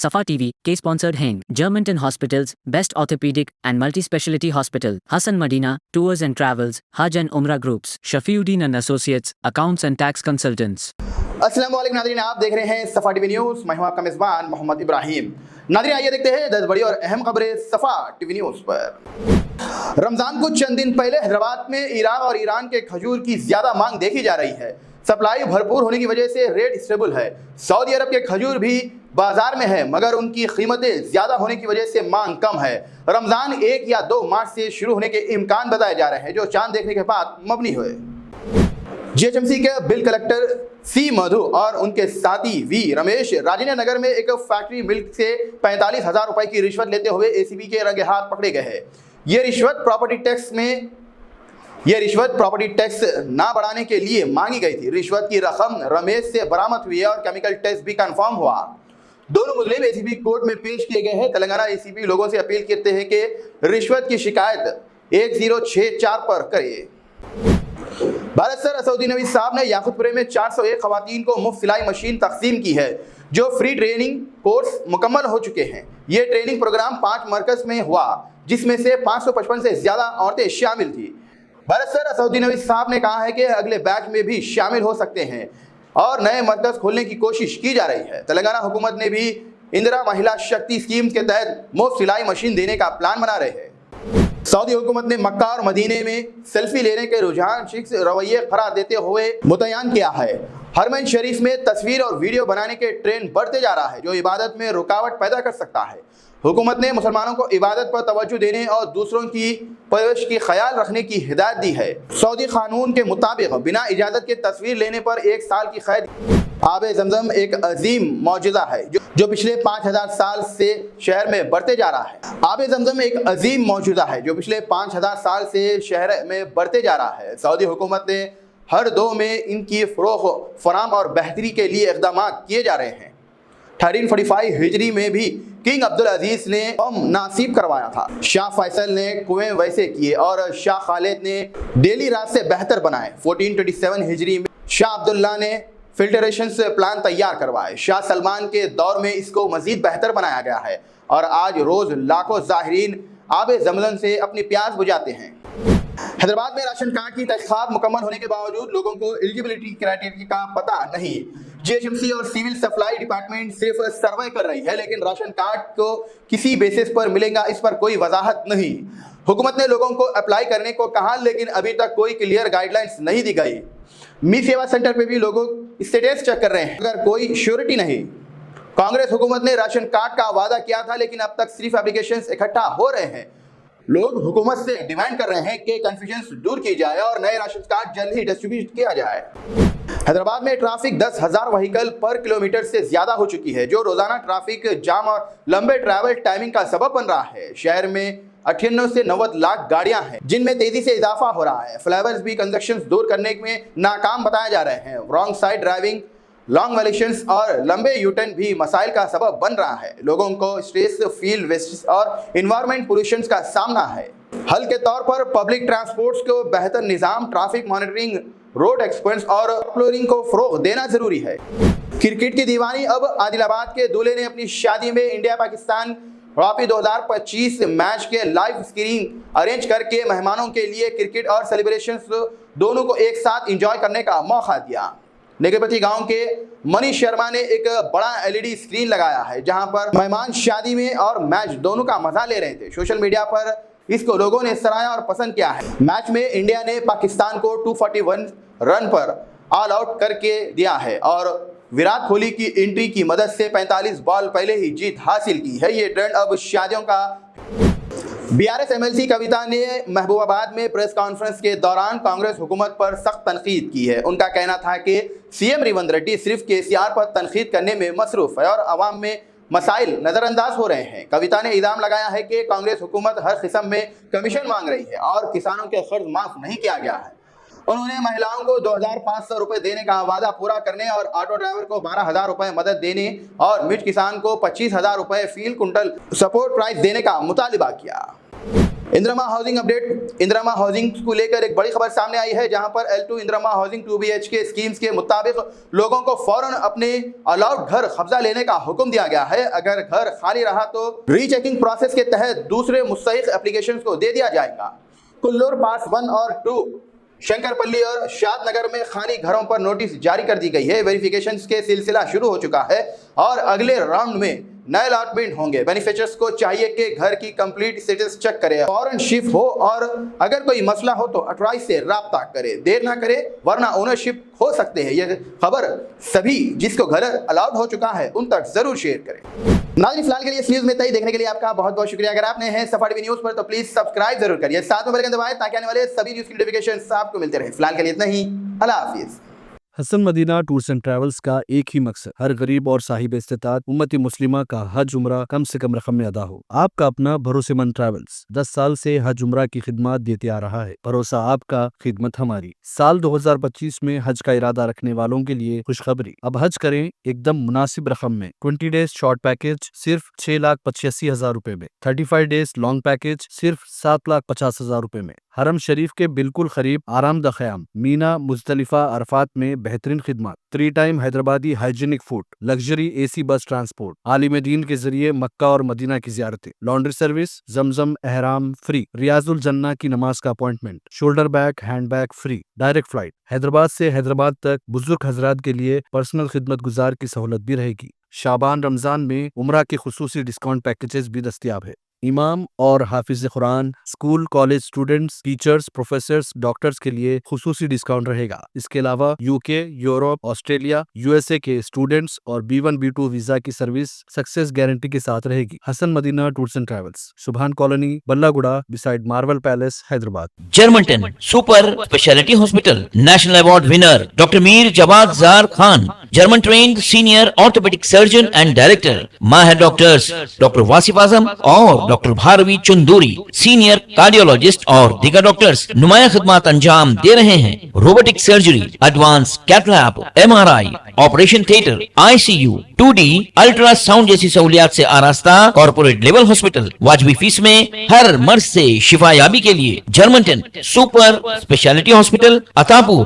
Safa TV, K-sponsored Heng, Germantown Hospitals, Best Orthopedic and Multi-Speciality Hospital, Hassan Madina, Tours and Travels, Hajj and Umrah Groups, Shafiuddin and Associates, Accounts and Tax Consultants. अस्सलाम वालेकुम नाज़रीन, आप देख रहे हैं सफ़ा TV news. मैं हूं आपका मेज़बान मोहम्मद इब्राहिम। नाज़रीन, आइए देखते हैं 10 बड़ी और अहम खबरें सफ़ा टीवी न्यूज़ पर। रमज़ान को चंद दिन पहले हैदराबाद में इराक और ईरान के खजूर की ज़्यादा मांग देखी जा रही है। सप्लाई भरपूर होने की वजह से रेट स्टेबल है। सऊदी अरब के खजूर भी बाजार में है, मगर उनकी कीमतें ज़्यादा होने की वजह से मांग कम है। रमज़ान 1 या 2 मार्च से शुरू होने के इम्कान बताए जा रहे हैं, जो चांद देखने के बाद मबनी हुए। जीएचएमसी के बिल कलेक्टर सी मधु और उनके साथी वी रमेश राजेंद्र नगर में एक फैक्ट्री मिल्क से 45,000 रुपए की रिश्वत लेते हुए एसीबी के रंगे हाथ पकड़े गए हैं। ये रिश्वत प्रॉपर्टी टैक्स ना बढ़ाने के लिए मांगी गई थी। रिश्वत की रकम रमेश से बरामद हुई है और केमिकल टेस्ट भी कंफर्म हुआ। दोनों मुजरिम एसीबी कोर्ट में पेश किए गए हैं। तेलंगाना एसीबी लोगों से अपील करते हैं कि रिश्वत की शिकायत 1064 पर करें। भारत सर असउद्दीन नबी साहब ने याकूतपुरे में 401 खवातीन को मुफ्त सिलाई मशीन तकसीम की है, जो फ्री ट्रेनिंग कोर्स मुकम्मल हो चुके हैं। ये ट्रेनिंग प्रोग्राम 5 मरकज में हुआ, जिसमें से 555 से ज्यादा औरतें शामिल थी। भारत सर असउद्दीन नबी साहब ने कहा है कि अगले बैच में भी शामिल हो सकते हैं और नए मरकज खोलने की कोशिश की जा रही है। तेलंगाना हुकूमत ने भी इंदिरा महिला शक्ति स्कीम के तहत मुफ्त सिलाई मशीन देने का प्लान बना रहे हैं। सऊदी हुकूमत ने मक्का और मदीने में सेल्फी लेने के रुझान रवैये करार देते हुए मुतय्यन किया है। हरमैन शरीफ में तस्वीर और वीडियो बनाने के ट्रेंड बढ़ते जा रहा है, जो इबादत में रुकावट पैदा कर सकता है। हुकूमत ने मुसलमानों को इबादत पर तवज्जो देने और दूसरों की परवरिश की ख्याल रखने की हिदायत दी है। सऊदी कानून के मुताबिक बिना इजाज़त के तस्वीर लेने पर 1 साल की कैद। आबे ज़मज़म एक अजीम मौजूदा है जो पिछले 5000 साल से शहर में बढ़ते जा रहा है। आबे ज़मज़म एक अजीम मौजूदा है जो पिछले 5000 साल से शहर में बढ़ते जा रहा है। सऊदी हुकूमत ने हर दो में इनकी फ़रोग़ फराम और बेहतरी के लिए इक़दाम किए जा रहे हैं। 1345 हिजरी में भी किंग अब्दुल अजीज़ ने नासिब करवाया था। शाह फैसल ने कुएं वैसे किए और शाह खालिद ने डेली रास्ते बेहतर बनाए। 1427 हिजरी में शाह अब्दुल्ला ने फिल्टरेशन से प्लान तैयार करवाए। शाह सलमान के दौर में इसको मजीद बेहतर बनाया गया है और आज रोज़ लाखों ज़ाहिरीन आबे ज़मज़म से अपनी प्यास बुझाते हैं। हैदराबाद में राशन कार्ड की तहक़ीक़ात मुकम्मल होने के बावजूद लोगों को एलिजिबिलिटी क्राइटेरिया का पता नहीं। जीएचएमसी और सिविल सप्लाई डिपार्टमेंट सिर्फ सर्वे कर रही है, लेकिन राशन कार्ड को किसी बेसिस पर मिलेगा, इस पर कोई वजाहत नहीं। हुकूमत ने लोगों को अप्लाई करने को कहा, लेकिन अभी तक कोई क्लियर गाइडलाइंस नहीं दी गई। मी सेवा सेंटर पे भी लोगों स्टेटस चेक कर रहे हैं, अगर कोई श्योरिटी नहीं। कांग्रेस हुकूमत ने राशन कार्ड का वादा किया था, लेकिन अब तक सिर्फ एप्लीकेशंस इकट्ठा हो रहे हैं। लोग हुकूमत से डिमांड कर रहे हैं कि कंफ्यूजन दूर की जाए और नए राशन कार्ड जल्द ही डिस्ट्रीब्यूट किया जाए। हैदराबाद में ट्रैफिक 10,000 व्हीकल पर किलोमीटर से ज्यादा हो चुकी है, जो रोजाना ट्रैफिक जाम और लंबे ट्रैवल टाइमिंग का सबब बन रहा है। शहर में 98 से 90 लाख गाड़ियां हैं, जिनमें तेजी से इजाफा हो रहा है। फ्लाईओवर्स भी कंजक्शन दूर करने में नाकाम बताए जा रहे हैं। Wrong side driving, long violations और लंबे यूटर्न भी मसाइल का सबब बन रहा है। लोगों को स्ट्रेस, फील्ड वेस्ट और इन्वायरमेंट पोल्यूशन का सामना है। हल के तौर पर पब्लिक ट्रांसपोर्ट्स को बेहतर निज़ाम, ट्रैफिक मॉनिटरिंग, रोड एक्सपेंस और फ्लोरिंग को फरोग देना जरूरी है। क्रिकेट की दीवानी अब आदिलाबाद के दूल्हे ने अपनी शादी में इंडिया पाकिस्तान ट्रॉफी 2025 मैच के लाइव स्क्रीनिंग अरेंज करके मेहमानों के लिए क्रिकेट और सेलिब्रेशंस दोनों को एक साथ एंजॉय करने का मौका दिया। नेगेपति गांव के मनीष शर्मा ने एक बड़ा एलईडी स्क्रीन लगाया है, जहां पर मेहमान शादी में और मैच दोनों का मजा ले रहे थे। सोशल मीडिया पर इसको लोगों ने सराहा और पसंद किया है। मैच में इंडिया ने पाकिस्तान को 241 रन पर ऑल आउट करके दिया है और विराट कोहली की एंट्री की मदद से 45 बॉल पहले ही जीत हासिल की है। ये ट्रेंड अब शादियों का। बीआरएस एमएलसी कविता ने महबूबाबाद में प्रेस कॉन्फ्रेंस के दौरान कांग्रेस हुकूमत पर सख्त तनकीद की है। उनका कहना था कि सीएम रेवंत रेड्डी सिर्फ केसीआर पर तनकीद करने में मसरूफ है और अवाम में मसाइल नज़रअंदाज हो रहे हैं। कविता ने इल्ज़ाम लगाया है कि कांग्रेस हुकूमत हर किस्म में कमीशन मांग रही है और किसानों के कर्ज माफ नहीं किया गया है। उन्होंने महिलाओं को 2500 रुपए देने का वादा पूरा करने और ऑटो ड्राइवर को 12,000 रुपए मदद देने और मिर्च किसान को 25,000 रुपए फील कुंटल सपोर्ट प्राइस देने का मुतालिबा किया। Indira housing update. Indira housing को लेकर एक बड़ी खबर सामने आई है, जहां पर L2 Indira housing 2 BHK schemes के मुताबिक लोगों को फौरन अपने अलाउड घर कब्जा लेने का हुक्म दिया गया है। अगर घर खाली रहा तो रीचेकिंग प्रोसेस के तहत दूसरे मुस्तहिक एप्लीकेशंस को दे दिया जाएगा। कुल्लूर पास 1 और 2, शंकरपल्ली और शादनगर में खाली घरों पर नोटिस जारी कर दी गई है। वेरिफिकेशन के सिलसिला शुरू हो चुका है और अगले राउंड में नए अलॉटमेंट होंगे। बेनिफिशियर्स को चाहिए कि घर की कंप्लीट स्टेटस चेक करे, फौरन शिफ्ट हो और अगर कोई मसला हो तो 28 से राब्ता करे, देर ना करे वरना ओनरशिप हो सकते हैं। यह खबर सभी जिसको घर अलाउड हो चुका है उन तक जरूर शेयर करें। नाज़रीन, फिलहाल के लिए इस न्यूज में देखने के लिए आपका बहुत बहुत शुक्रिया। अगर आपने हैं सफा टीवी न्यूज पर तो प्लीज सब्सक्राइब जरूर करिए, साथ में बेल आइकन दबाएं ताकि आने वाले सभी न्यूज की नोटिफिकेशन आपको मिलते रहे। फिलहाल के लिए इतना ही, अल्लाह हाफिज। Hasan Madina tours and travels का एक ही मकसद, हर गरीब और साहिब इस्तिताअत उम्मती मुस्लिमा का हज उम्रा कम से कम रकम में अदा हो। आपका अपना भरोसेमंद ट्रैवल्स 10 साल से हज उम्रा की खिदमत देते आ रहा है। भरोसा आपका, खिदमत हमारी। साल 2025 में हज का इरादा रखने वालों के लिए खुशखबरी, अब हज करें एकदम मुनासिब रकम में। 20 डेज शॉर्ट पैकेज सिर्फ 6,85,000 रुपए में, 35 डेज लॉन्ग पैकेज सिर्फ 7,50,000 रुपए में। हरम शरीफ के बिल्कुल करीब आरामदा ख़याम, मीना, मुज़दलिफा, अरफात में बेहतरीन खिदमत, 3 time Hyderabadi hygienic food, luxury AC बस ट्रांसपोर्ट, आलिम दीन के जरिए मक्का और मदीना की ज़ियारतें, लॉन्ड्री सर्विस, जमजम एहराम फ्री, रियाजुल जन्ना की नमाज का appointment, shoulder bag hand bag free, direct flight Hyderabad से हैदराबाद तक। बुजुर्ग हजरात के लिए पर्सनल खिदमत गुजार की सहूलत भी रहेगी। शाबान रमजान में उम्रा के खुसूसी डिस्काउंट पैकेजेस भी दस्तियाब है। इमाम और हाफिज कुरान, school college students, teachers, professors, doctors के लिए खुसूसी डिस्काउंट रहेगा। इसके अलावा UK, यूरोप, ऑस्ट्रेलिया, USA के स्टूडेंट्स और B1 B2 वीजा की सर्विस सक्सेस गारंटी के साथ रहेगी। Hasan Madina tours and travels, Subhan colony, Ballaguda, beside Marvel Palace, Hyderabad. Germanten super speciality hospital, national award winner doctor Mir Jawad Zar Khan, German trained senior orthopaedic surgeon and director. माहिर doctors doctor Wasif Azam और doctor Bharvi Chanduri, senior cardiologist और दीगर doctors नुमाया खिदमत अंजाम दे रहे हैं। Robotic surgery, advance cath lab, MRI, operation theatre, ICU, 2D ultrasound जैसी सहूलियात से आरास्ता कॉर्पोरेट लेवल हॉस्पिटल। वाजबी फीस में हर मर्ज से शिफायाबी के लिए Germanten super speciality hospital, Attapur,